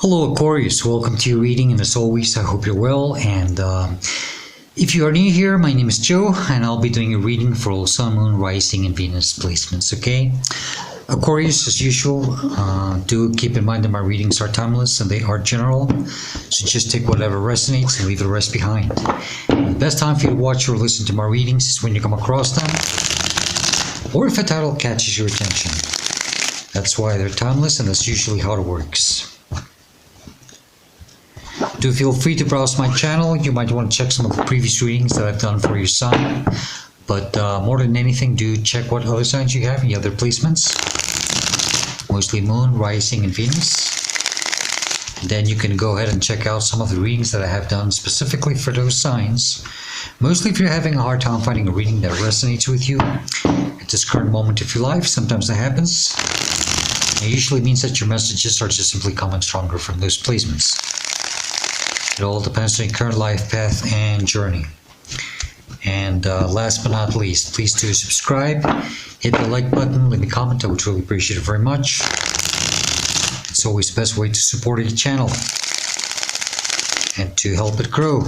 Hello Aquarius, welcome to your reading, and as always I hope you're well. And if you are new here, my name is Joe and I'll be doing a reading for all Sun, Moon, Rising and Venus placements, okay? Aquarius, as usual, do keep in mind that my readings are timeless and they are general, so just take whatever resonates and leave the rest behind. The best time for you to watch or listen to my readings is when you come across them, or if a title catches your attention. That's why they're timeless, and that's usually how it works. Do feel free to browse my channel. You might want to check some of the previous readings that I've done for your sign. But more than anything, do check what other signs you have, any other placements. Mostly Moon, Rising, and Venus. And then you can go ahead and check out some of the readings that I have done specifically for those signs. Mostly if you're having a hard time finding a reading that resonates with you at this current moment of your life. Sometimes that happens. It usually means that your messages are just simply coming stronger from those placements. It all depends on your current life path and journey. And last but not least, please do subscribe, hit the like button, leave me a comment. I would really appreciate it very much. It's always the best way to support the channel and to help it grow.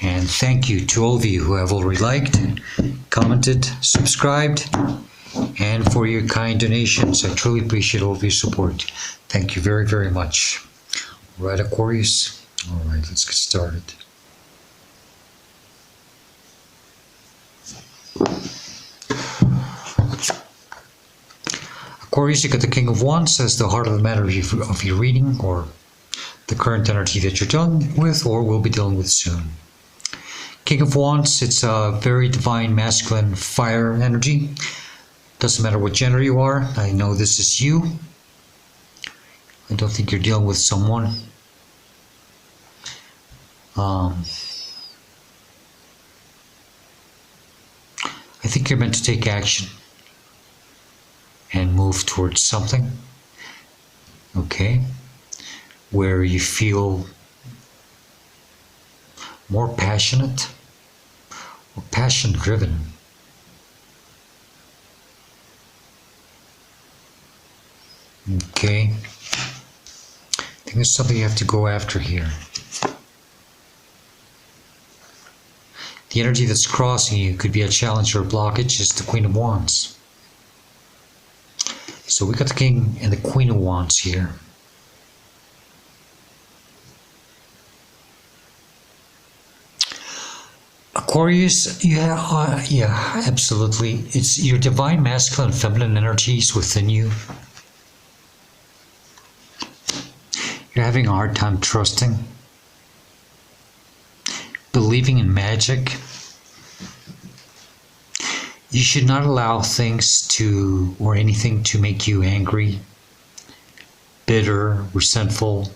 And thank you to all of you who have already liked, commented, subscribed, and for your kind donations. I truly appreciate all of your support. Thank you very, very much. All right, Aquarius. All right, let's get started. Aquarius, you got the King of Wands as the heart of the matter of your reading, or the current energy that you're dealing with or will be dealing with soon. King of Wands, it's a very divine, masculine, fire energy. Doesn't matter what gender you are. I know this is you. I don't think you're dealing with someone. I think you're meant to take action and move towards something, okay, where you feel more passionate or passion-driven. Okay. I think there's something you have to go after here. The energy that's crossing you could be a challenge or a blockage. Is the Queen of Wands. So we got the King and the Queen of Wands here. Aquarius, yeah, absolutely. It's your divine masculine and feminine energies within you. You're having a hard time trusting, believing in magic. You should not allow things or anything to make you angry, bitter, resentful,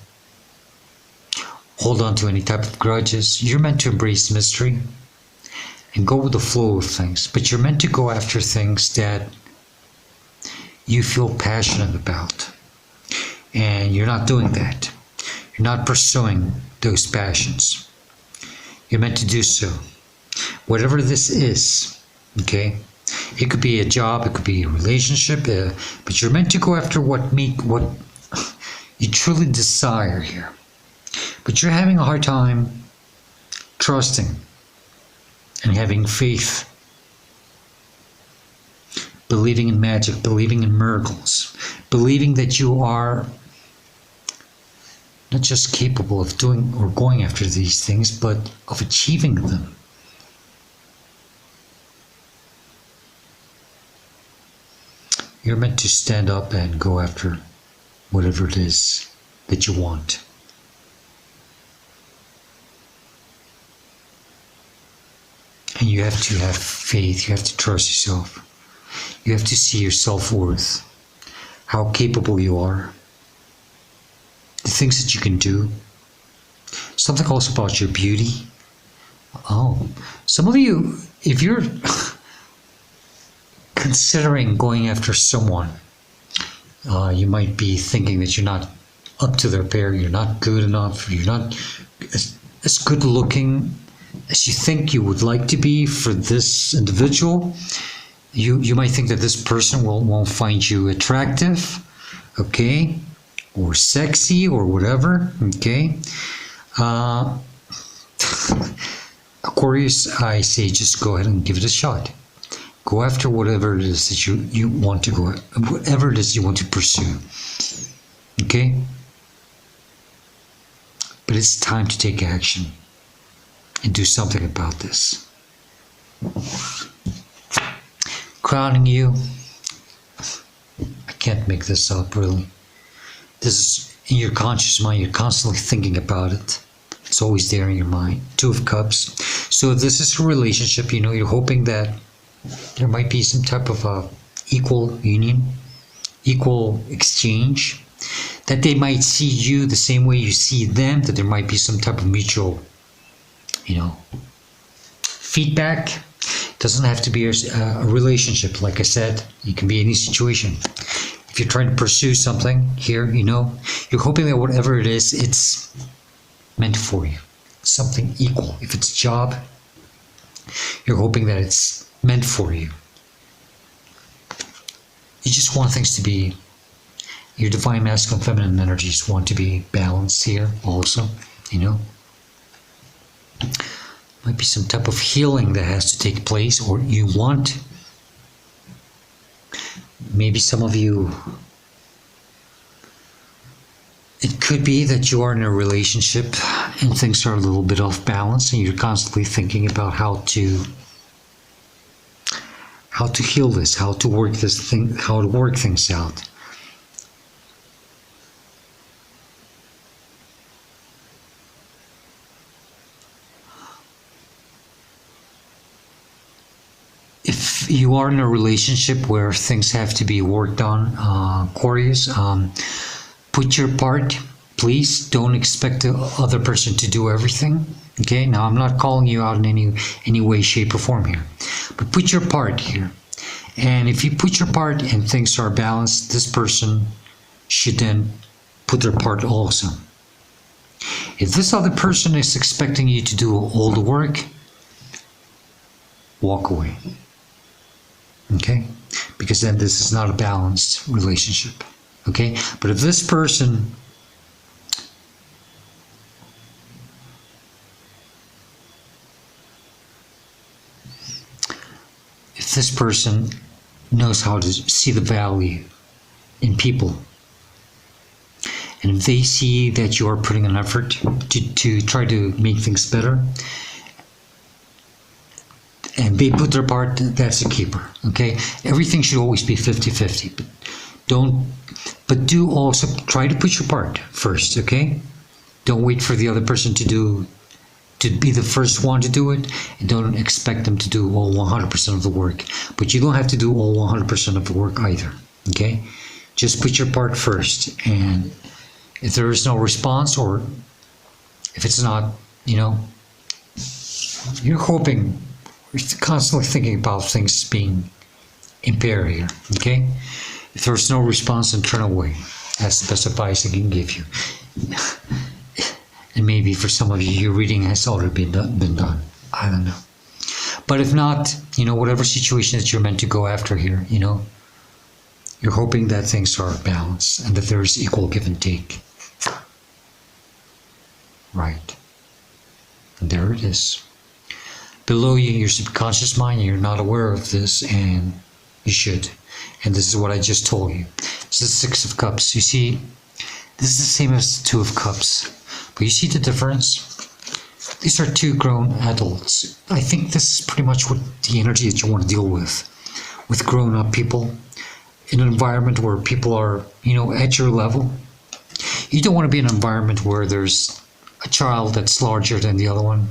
hold on to any type of grudges. You're meant to embrace mystery and go with the flow of things, but you're meant to go after things that you feel passionate about. And you're not doing that. You're not pursuing those passions. You're meant to do so. Whatever this is, okay? It could be a job, it could be a relationship, but you're meant to go after what you truly desire here. But you're having a hard time trusting and having faith, believing in magic, believing in miracles, believing that you are not just capable of doing or going after these things, but of achieving them. You're meant to stand up and go after whatever it is that you want. And you have to have faith, you have to trust yourself. You have to see your self-worth, how capable you are, the things that you can do. Something also about your beauty. Oh, some of you, if you're considering going after someone, you might be thinking that you're not up to their pair, you're not good enough, you're not as good looking as you think you would like to be for this individual. You might think that this person won't find you attractive, okay? or sexy or whatever. Okay. Aquarius, I say just go ahead and give it a shot. Go after whatever it is that you want to go, whatever it is you want to pursue. Okay? But it's time to take action and do something about this. Crowning you, I can't make this up really. This is in your conscious mind, you're constantly thinking about it. It's always there in your mind. Two of Cups. So if this is a relationship, you know, you're hoping that there might be some type of equal union, equal exchange, that they might see you the same way you see them, that there might be some type of mutual, you know, feedback. It doesn't have to be a relationship. Like I said, it can be any situation. If you're trying to pursue something here, you know, you're hoping that whatever it is, it's meant for you. Something equal. If it's a job, you're hoping that it's meant for you. You just want things to be, your divine masculine feminine energies want to be balanced here also, you know. Might be some type of healing that has to take place, or you want. Maybe some of you, it could be that you are in a relationship and things are a little bit off balance and you're constantly thinking about how to heal this, how to work this thing, how to work things out. If you are in a relationship where things have to be worked on, Aquarius, put your part. Please don't expect the other person to do everything. Okay, now I'm not calling you out in any way, shape, or form here, but put your part here. And if you put your part and things are balanced, this person should then put their part also. If this other person is expecting you to do all the work, walk away. Okay, because then this is not a balanced relationship. Okay, but if this person knows how to see the value in people, and if they see that you are putting an effort to try to make things better, and they put their part, that's a keeper. Okay, everything should always be 50-50, but do also try to put your part first. Okay, don't wait for the other person to be the first one to do it, and don't expect them to do all 100% of the work, but you don't have to do all 100% of the work either. Okay, just put your part first, and if there is no response, or if it's not, you know, you're hoping, you're constantly thinking about things being impaired here. Okay, if there's no response, then turn away. That's the best advice I can give you. And maybe for some of you, your reading has already been done. I don't know. But if not, you know, whatever situation that you're meant to go after here, you know, you're hoping that things are balanced and that there is equal give and take. Right. And there it is. Below you, your subconscious mind, you're not aware of this, and you should. And this is what I just told you. This is the Six of Cups. You see, this is the same as the Two of Cups. But you see the difference? These are two grown adults. I think this is pretty much what the energy that you want to deal with grown-up people in an environment where people are, you know, at your level. You don't want to be in an environment where there's a child that's larger than the other one.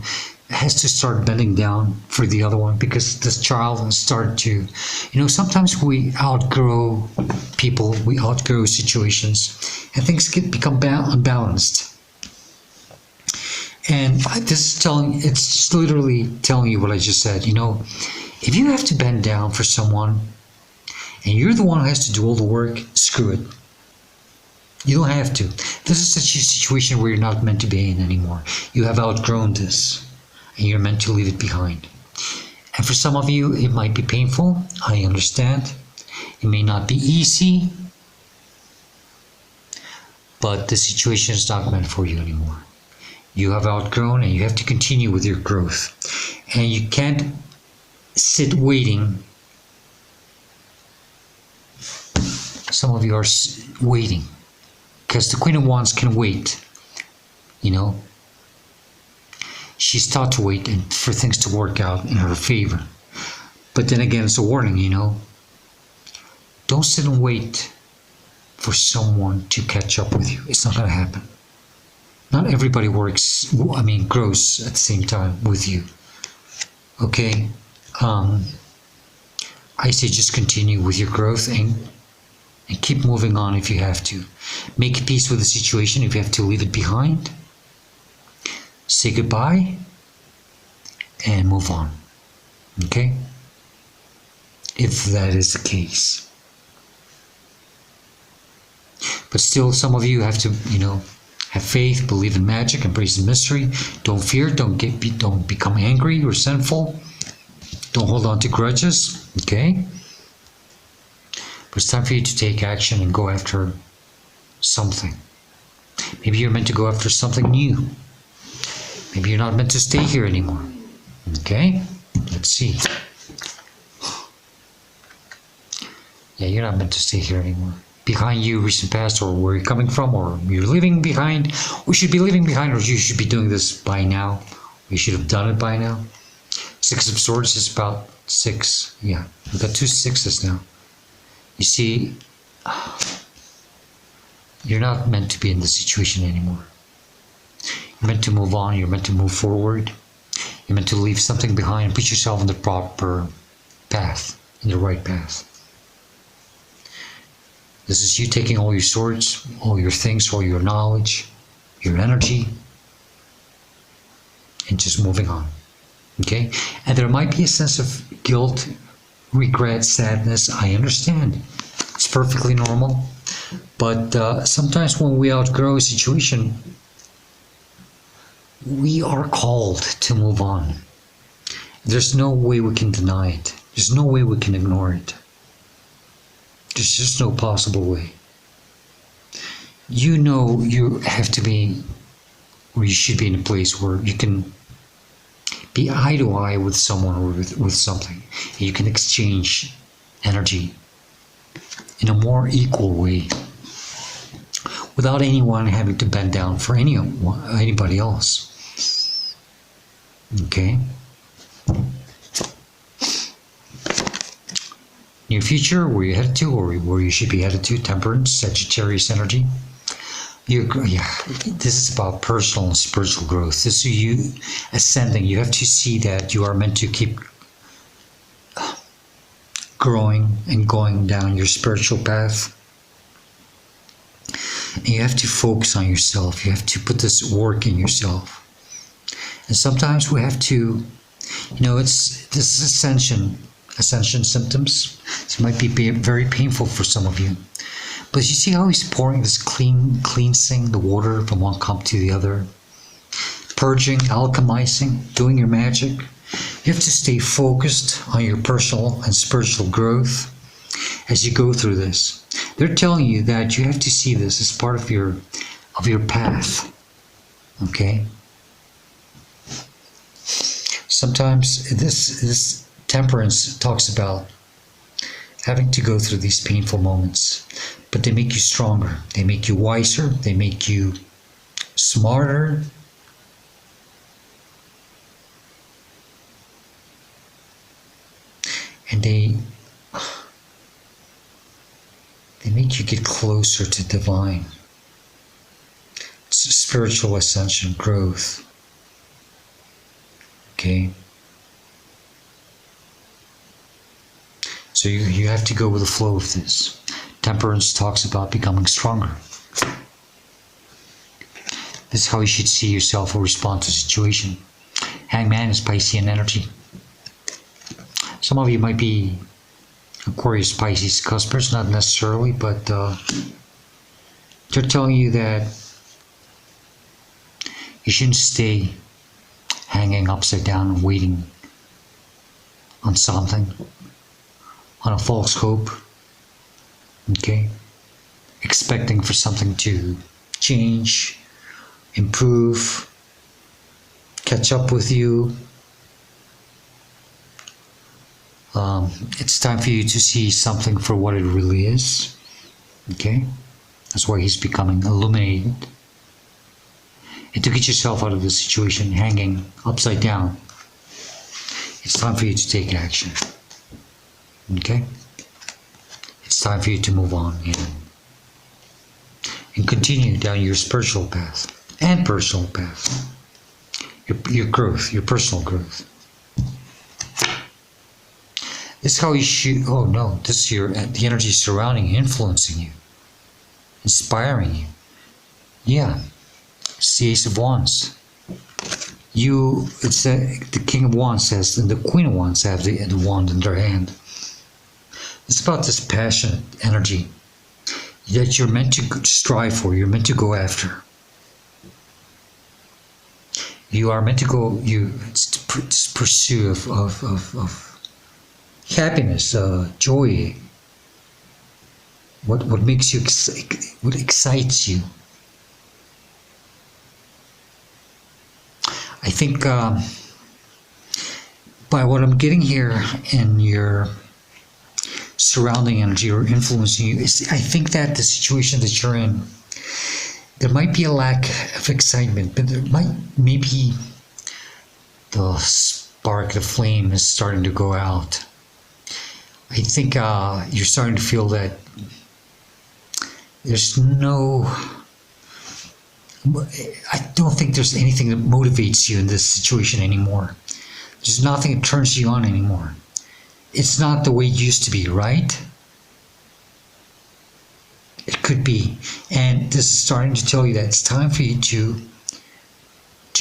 Has to start bending down for the other one, because this child has started to, you know, sometimes we outgrow people, we outgrow situations, and things become unbalanced. And this is it's just literally telling you what I just said. You know, if you have to bend down for someone, and you're the one who has to do all the work, screw it. You don't have to. This is such a situation where you're not meant to be in anymore. You have outgrown this, and you're meant to leave it behind. And for some of you, it might be painful. I understand. It may not be easy. but the situation is not meant for you anymore. You have outgrown and you have to continue with your growth. And you can't sit waiting. Some of you are waiting because the Queen of Wands can wait. You know, she's taught to wait and for things to work out in her favor. But then again, it's a warning, you know. Don't sit and wait for someone to catch up with you. It's not going to happen. Not everybody grows at the same time with you. Okay? I say just continue with your growth and keep moving on if you have to. Make peace with the situation if you have to leave it behind. Say goodbye and move on. Okay? If that is the case. But still, some of you have to, you know, have faith, believe in magic, embrace the mystery. Don't fear, don't become angry or resentful. Don't hold on to grudges, okay? But it's time for you to take action and go after something. Maybe you're meant to go after something new. Maybe you're not meant to stay here anymore. Okay? Let's see. Yeah, you're not meant to stay here anymore. Behind you, recent past, or where you're coming from, or you're leaving behind, or should be leaving behind, or you should be doing this by now. You should have done it by now. Six of Swords is about 6. Yeah, we've got 2 6s now. You see, you're not meant to be in this situation anymore. You're meant to move on. You're meant to move forward. You're meant to leave something behind and put yourself on the proper path, in the right path. This is you taking all your swords, all your things, all your knowledge, your energy, and just moving on. Okay? And there might be a sense of guilt, regret, sadness. I understand. It's perfectly normal. But sometimes when we outgrow a situation, we are called to move on. There's no way we can deny it. There's no way we can ignore it. There's just no possible way. You know you have to be, or you should be in a place where you can be eye to eye with someone or with something. You can exchange energy in a more equal way without anyone having to bend down for anybody else. Okay? Near future, where you're headed to, or where you should be headed to, Temperance, Sagittarius energy. This is about personal and spiritual growth. This is you ascending. You have to see that you are meant to keep growing and going down your spiritual path. And you have to focus on yourself. You have to put this work in yourself. And sometimes we have to, this is ascension symptoms. This might be very painful for some of you. But you see how he's pouring this cleansing the water from one cup to the other, purging, alchemizing, doing your magic. You have to stay focused on your personal and spiritual growth as you go through this. They're telling you that you have to see this as part of your path. Okay? Sometimes this Temperance talks about having to go through these painful moments, but they make you stronger, they make you wiser, they make you smarter. And they make you get closer to divine. It's a spiritual ascension, growth. Okay? So you have to go with the flow of this. Temperance talks about becoming stronger. This is how you should see yourself or respond to a situation. Hangman is Piscean energy. Some of you might be Aquarius, Pisces customers, not necessarily, but they're telling you that you shouldn't stay hanging upside down and waiting on something, on a false hope, okay? Expecting for something to change, improve, catch up with you. It's time for you to see something for what it really is. Okay? That's why he's becoming illuminated. And to get yourself out of the situation hanging upside down, it's time for you to take action. Okay? It's time for you to move on and continue down your spiritual path and personal path. Your growth, your personal growth. This is how you should, oh no, this is the energy surrounding you, influencing you, inspiring you. Yeah, it's the Ace of Wands. It's the King of Wands has, and the Queen of Wands have the wand in their hand. It's about this passionate energy that you're meant to strive for, you're meant to go after. You are meant to go, it's this pursuit of happiness, joy, what makes you, what excites you. I think by what I'm getting here in your surrounding energy or influencing you, I think that the situation that you're in, there might be a lack of excitement, but maybe the spark, the flame is starting to go out. I think you're starting to feel that there's I don't think there's anything that motivates you in this situation anymore. There's nothing that turns you on anymore. It's not the way it used to be, right? It could be. And this is starting to tell you that it's time for you to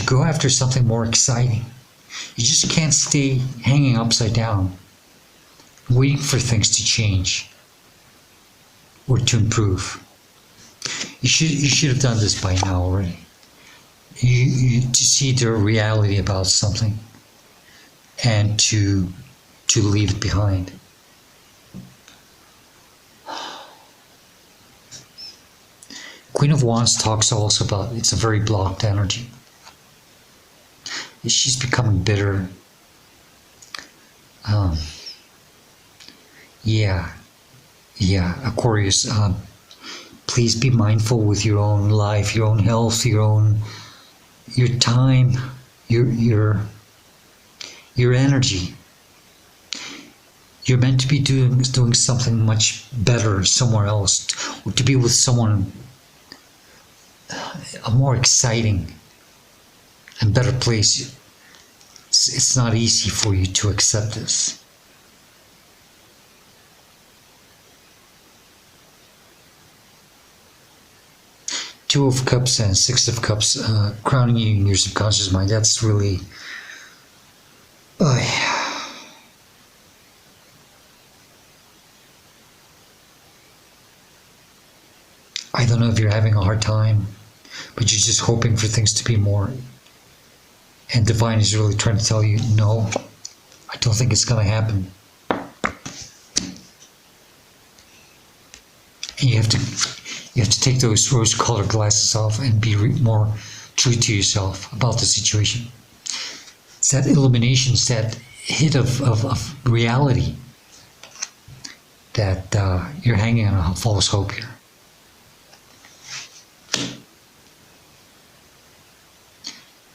go after something more exciting. You just can't stay hanging upside down, waiting for things to change or to improve. You should have done this by now already. To see the reality about something and to leave it behind. Queen of Wands talks also about it's a very blocked energy. She's becoming bitter. Yeah, Aquarius. Please be mindful with your own life, your own health, your time, your energy. You're meant to be doing something much better somewhere else, or to be with someone a more exciting and better place. It's not easy for you to accept this. Two of Cups and Six of Cups crowning you in your subconscious mind. That's really... I don't know if you're having a hard time, but you're just hoping for things to be more. And Divine is really trying to tell you, no, I don't think it's going to happen. And you have to take those rose-colored glasses off and be more true to yourself about the situation. It's that illumination, it's that hit of reality that you're hanging on a false hope here.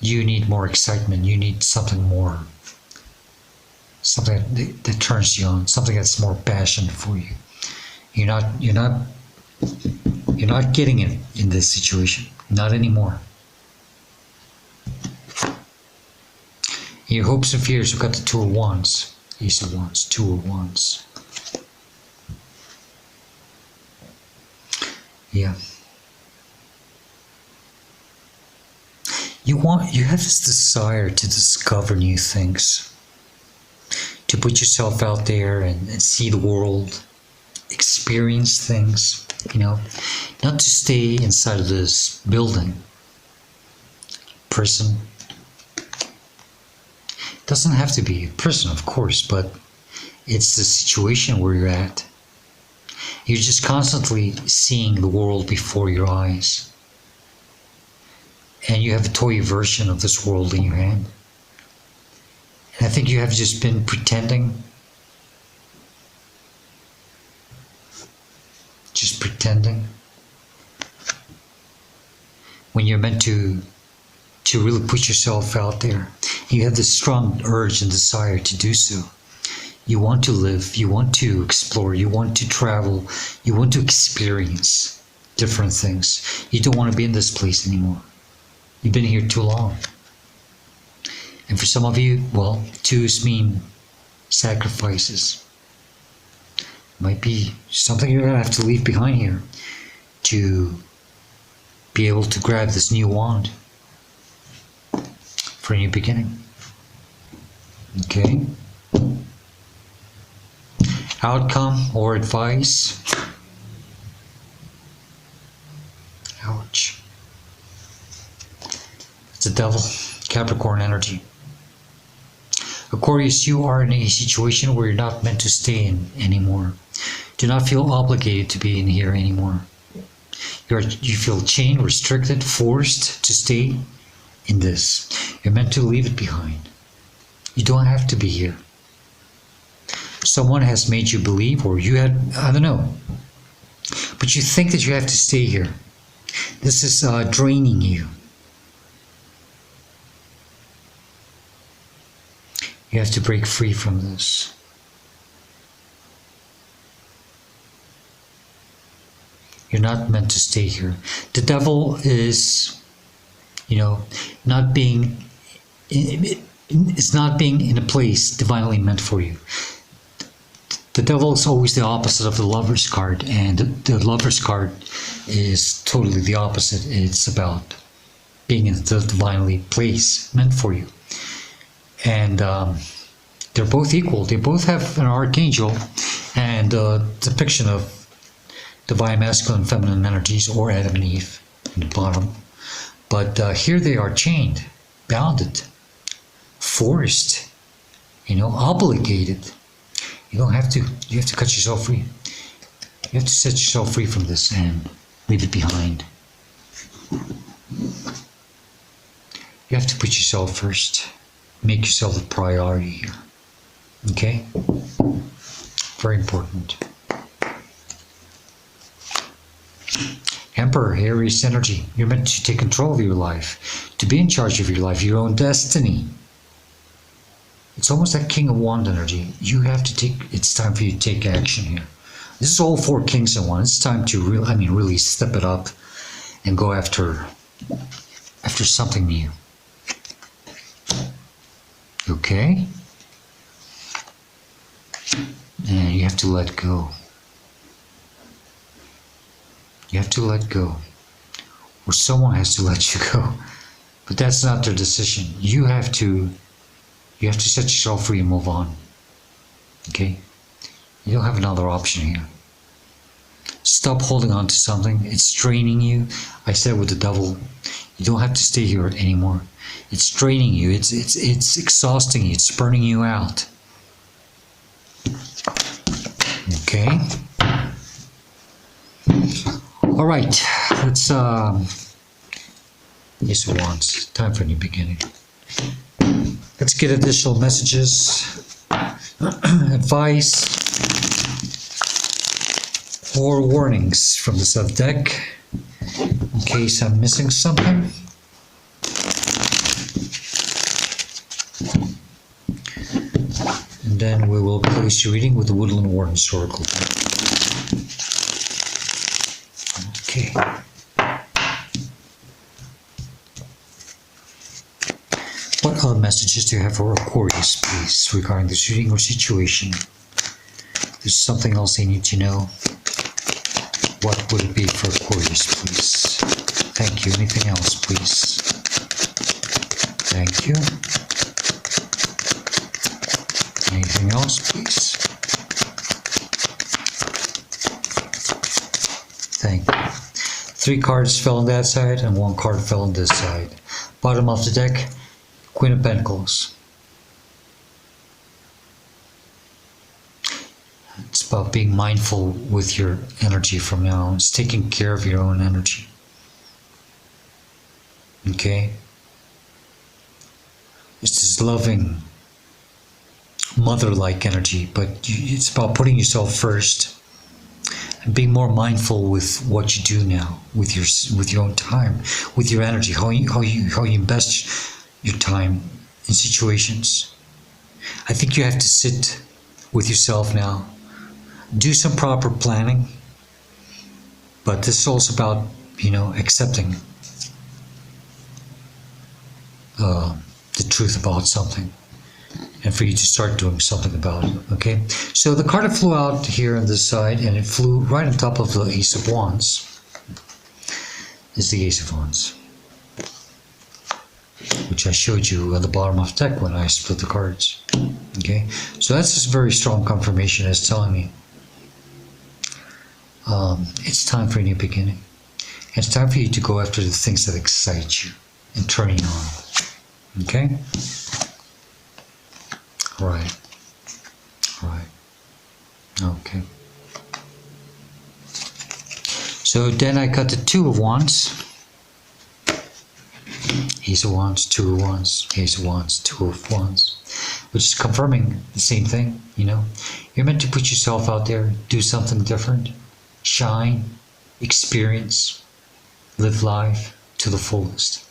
You need more excitement. You need something more, something that turns you on, something that's more passion for you. You're not getting it in this situation. Not anymore. Your hopes and fears. We've got the Two of Wands, Ace of Wands, Two of Wands. Yeah. You have this desire to discover new things, to put yourself out there and see the world, experience things, not to stay inside of this building, prison. It doesn't have to be a prison, of course, but it's the situation where you're at. You're just constantly seeing the world before your eyes. and you have a toy version of this world in your hand. And I think you have just been pretending. Just pretending. When you're meant to really put yourself out there. You have this strong urge and desire to do so. You want to live, you want to explore, you want to travel, you want to experience different things. You don't want to be in this place anymore. You've been here too long. And for some of you, well, twos mean sacrifices. Might be something you're going to have to leave behind here to be able to grab this new wand for a new beginning. Okay. Outcome or advice. Ouch. It's the devil, Capricorn energy. Aquarius, you are in a situation where you're not meant to stay in anymore. Do not feel obligated to be in here anymore. You feel chained, restricted, forced to stay in this. You're meant to leave it behind. You don't have to be here. Someone has made you believe, or you had, I don't know, but you think that you have to stay here. This is draining you. You have to break free from this. You're not meant to stay here. The devil is, not being, it's not being in a place divinely meant for you. The devil is always the opposite of the Lover's card, and the Lover's card is totally the opposite. It's about being in the divinely place meant for you. And they're both equal. They both have an archangel and a depiction of divine masculine and feminine energies, or Adam and Eve in the bottom. But here they are chained, bounded, forced, obligated. You have to cut yourself free. You have to set yourself free from this and leave it behind. You have to put yourself first. Make yourself a priority here. Okay? Very important. Emperor, Aries energy. You're meant to take control of your life, to be in charge of your life, your own destiny. It's almost like King of Wands energy. You have to it's time for you to take action here. This is all 4 kings in one. It's time to really step it up and go after something new. Okay? And you have to let go. You have to let go. Or someone has to let you go. But that's not their decision. You have to set yourself free and move on. Okay? You don't have another option here. Stop holding on to something. It's draining you. I said with the devil, you don't have to stay here anymore. It's draining you. It's exhausting you. It's burning you out. Okay? All right. Let's Ace of Wands. Time for a new beginning. Let's get additional messages, advice, or warnings from the sub deck in case I'm missing something. And then we will close your reading with the Woodland Warden's Oracle. Okay. What other messages do you have for Aquarius, please, regarding this reading or situation? There's something else they need to know. What would it be for Aquarius, please? Thank you. Anything else, please? Thank you. Anything else, please? Thank you. 3 cards fell on that side and 1 card fell on this side. Bottom of the deck, Queen of Pentacles. It's about being mindful with your energy from now on. It's taking care of your own energy. Okay? It's this loving, mother-like energy, but it's about putting yourself first and being more mindful with what you do now, with your own time, with your energy, how you invest your time in situations. I think you have to sit with yourself now, do some proper planning, but this is also about, accepting the truth about something, and for you to start doing something about it. Okay, so the card that flew out here on this side, and it flew right on top of the Ace of Wands, is the Ace of Wands, which I showed you at the bottom of the deck when I split the cards. Okay, so that's just very strong confirmation. It's telling me it's time for a new beginning. It's time for you to go after the things that excite you and turn you on. Okay? Right. Okay. So then I got the Two of Wands. Ace of Wands, Two of Wands, Ace of Wands, Two of Wands. Which is confirming the same thing, You're meant to put yourself out there, do something different, shine, experience, live life to the fullest.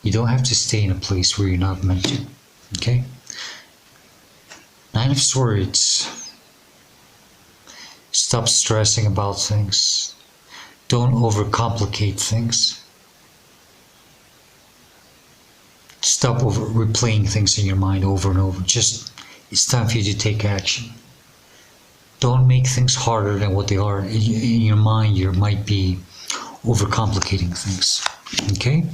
You don't have to stay in a place where you're not meant to. Okay? Nine of Swords. Stop stressing about things. Don't overcomplicate things. Stop replaying things in your mind over and over. It's time for you to take action. Don't make things harder than what they are. In your mind, you might be overcomplicating things. Okay?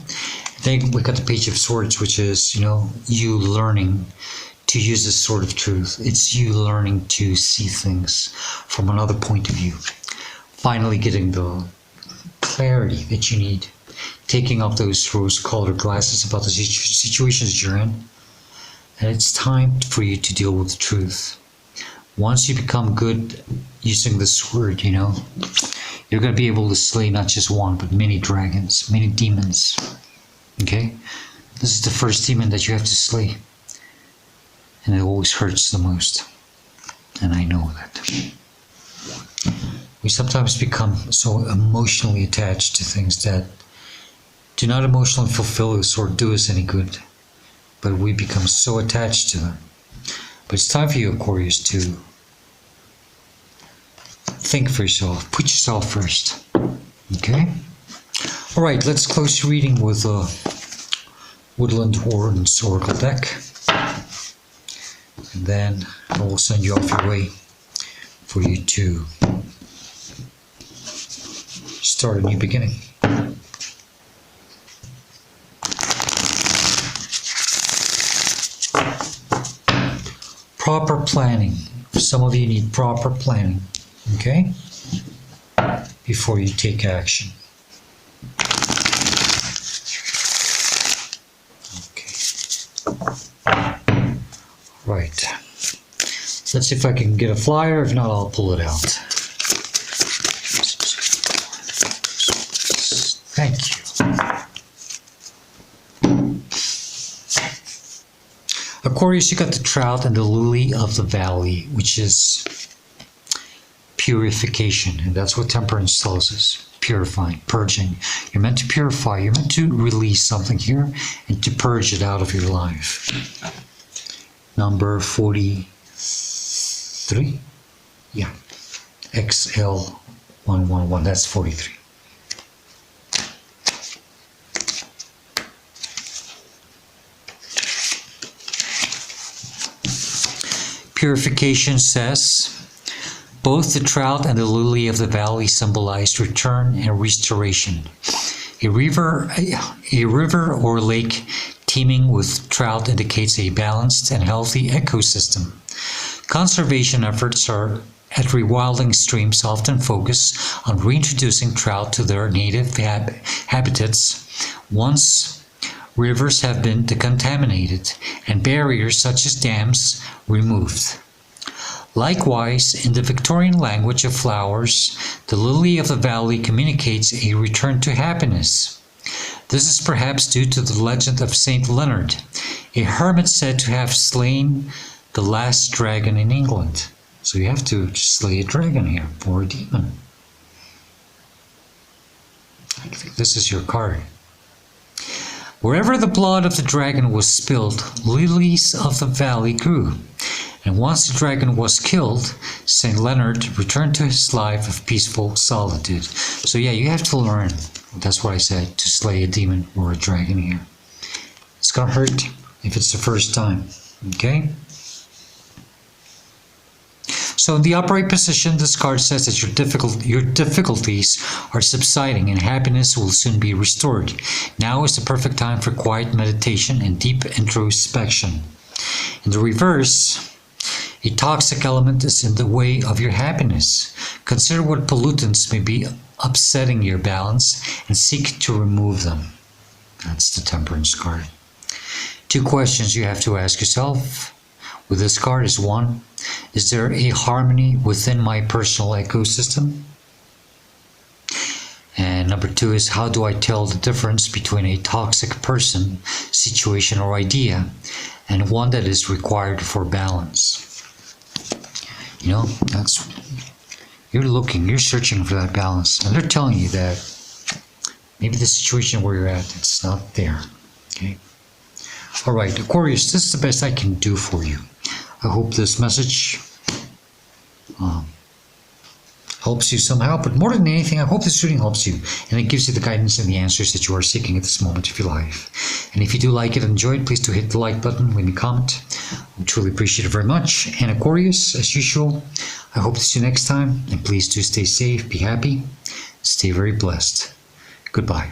Then we got the Page of Swords, which is, you learning to use the sword of truth. It's you learning to see things from another point of view. Finally getting the clarity that you need. Taking off those rose-colored glasses about the situations you're in. And it's time for you to deal with the truth. Once you become good using the sword, you're going to be able to slay not just one, but many dragons, many demons. Okay? This is the first demon that you have to slay. And it always hurts the most. And I know that. We sometimes become so emotionally attached to things that do not emotionally fulfill us or do us any good. But we become so attached to them. But it's time for you, Aquarius, to think for yourself. Put yourself first. Okay? Alright, let's close your reading with a Woodland Horns Oracle deck. And then I will send you off your way for you to start a new beginning. Proper planning. For some of you need proper planning, okay? Before you take action. Right. Let's see if I can get a flyer. If not, I'll pull it out. Thank you. Aquarius, you got the Trout and the Lily of the Valley, which is purification. And that's what Temperance tells us. Purifying, purging. You're meant to purify. You're meant to release something here and to purge it out of your life. Number 43? Yeah. XL111. That's 43. Purification says, both the trout and the lily of the valley symbolize return and restoration. A river or lake teeming with trout indicates a balanced and healthy ecosystem. Conservation efforts at rewilding streams often focus on reintroducing trout to their native habitats once rivers have been decontaminated and barriers such as dams removed. Likewise, in the Victorian language of flowers, the lily of the valley communicates a return to happiness. This is perhaps due to the legend of Saint Leonard, a hermit said to have slain the last dragon in England. So you have to slay a dragon here, or a demon. I think this is your card. Wherever the blood of the dragon was spilled, lilies of the valley grew. And once the dragon was killed, Saint Leonard returned to his life of peaceful solitude. So yeah, you have to learn. That's what I said, to slay a demon or a dragon here. It's gonna hurt if it's the first time, okay? So in the upright position, this card says that your difficulties are subsiding and happiness will soon be restored. Now is the perfect time for quiet meditation and deep introspection. In the reverse, a toxic element is in the way of your happiness. Consider what pollutants may be upsetting your balance and seek to remove them. That's the Temperance card. 2 questions you have to ask yourself with this card is 1, is there a harmony within my personal ecosystem? And number 2 is, how do I tell the difference between a toxic person, situation, or idea and one that is required for balance? You know, that's, you're searching for that balance, and they're telling you that maybe the situation where you're at, it's not there. Okay. All right, Aquarius, this is the best I can do for you. I hope this message helps you somehow, but more than anything, I hope this reading helps you and it gives you the guidance and the answers that you are seeking at this moment of your life. And if you do like it and enjoy it, please do hit the like button, leave me a comment. I truly appreciate it very much. And Aquarius, as usual, I hope to see you next time, and please do stay safe, be happy, stay very blessed. Goodbye.